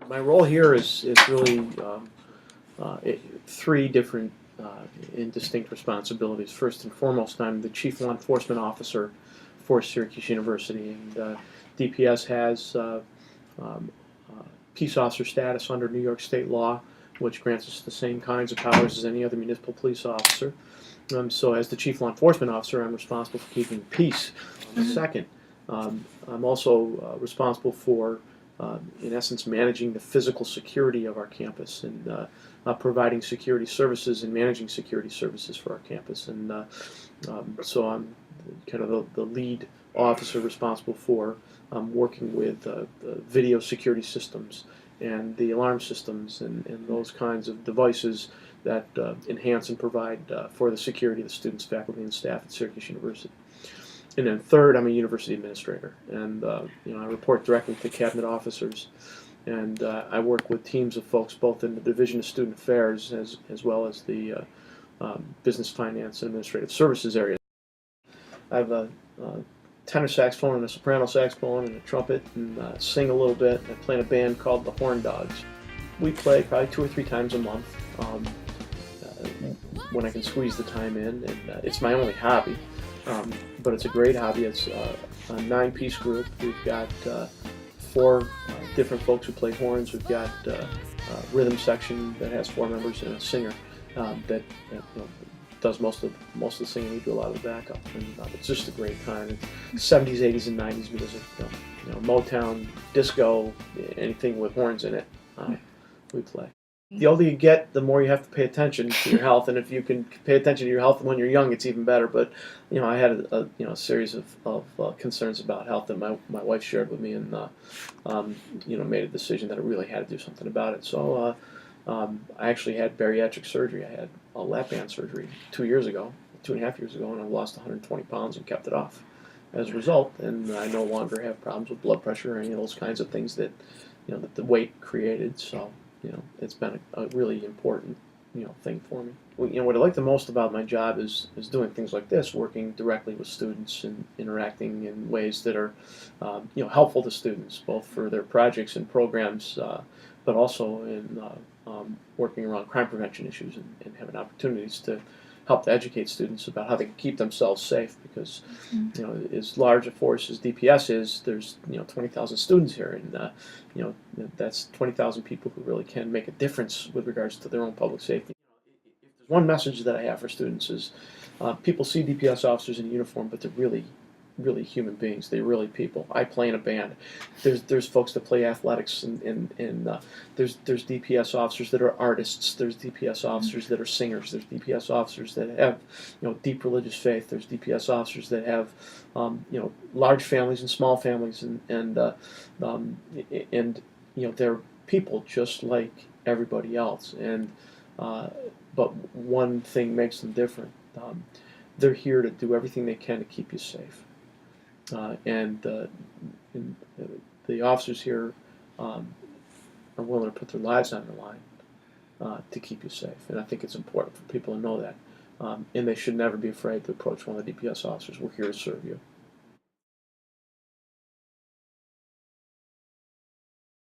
My role here is really three different and distinct responsibilities. First and foremost, I'm the Chief Law Enforcement Officer for Syracuse University, and DPS has um, peace officer status under New York state law, which grants us the same kinds of powers as any other municipal police officer. So as the Chief Law Enforcement Officer, I'm responsible for keeping peace. Second, I'm also responsible for, in essence, managing the physical security of our campus and providing security services and managing security services for our campus. And so I'm kind of the lead officer responsible for working with the video security systems and the alarm systems and those kinds of devices that enhance and provide for the security of the students, faculty, and staff at Syracuse University. And then third, I'm a university administrator, and I report directly to cabinet officers, and I work with teams of folks both in the Division of Student Affairs as well as the Business, Finance, and Administrative Services area. I have a tenor saxophone and a soprano saxophone and a trumpet, and sing a little bit. I play in a band called the Horn Dogs. We play probably 2 or 3 times a month when I can squeeze the time in, and it's my only hobby. But it's a great hobby. It's a 9-piece group. We've got 4 different folks who play horns. We've got a rhythm section that has 4 members and a singer that does most of the singing. We do a lot of the backup, and it's just a great time. It's 70s, 80s, and 90s music. Motown, disco, anything with horns in it, we play. The older you get, the more you have to pay attention to your health, and if you can pay attention to your health when you're young, it's even better. But I had a series of concerns about health that my wife shared with me, and made a decision that I really had to do something about it. So I actually had bariatric surgery. I had a lap band surgery 2 years ago, 2.5 years ago, and I lost 120 pounds and kept it off as a result. And I no longer have problems with blood pressure or any of those kinds of things that that the weight created. So it's been a really important thing for me. What I like the most about my job is doing things like this, working directly with students and interacting in ways that are helpful to students, both for their projects and programs, but also in working around crime prevention issues and having opportunities to help to educate students about how they can keep themselves safe, because as large a force as DPS is, there's 20,000 students here, and that's 20,000 people who really can make a difference with regards to their own public safety. If there's one message that I have for students is people see DPS officers in uniform, but they're really human beings. They're really people. I play in a band. There's folks that play athletics, and there's DPS officers that are artists. There's DPS officers that are singers. There's DPS officers that have deep religious faith. There's DPS officers that have large families and small families, and they're people just like everybody else. And but one thing makes them different. They're here to do everything they can to keep you safe. And the officers here are willing to put their lives on the line to keep you safe. And I think it's important for people to know that. And they should never be afraid to approach one of the DPS officers. We're here to serve you.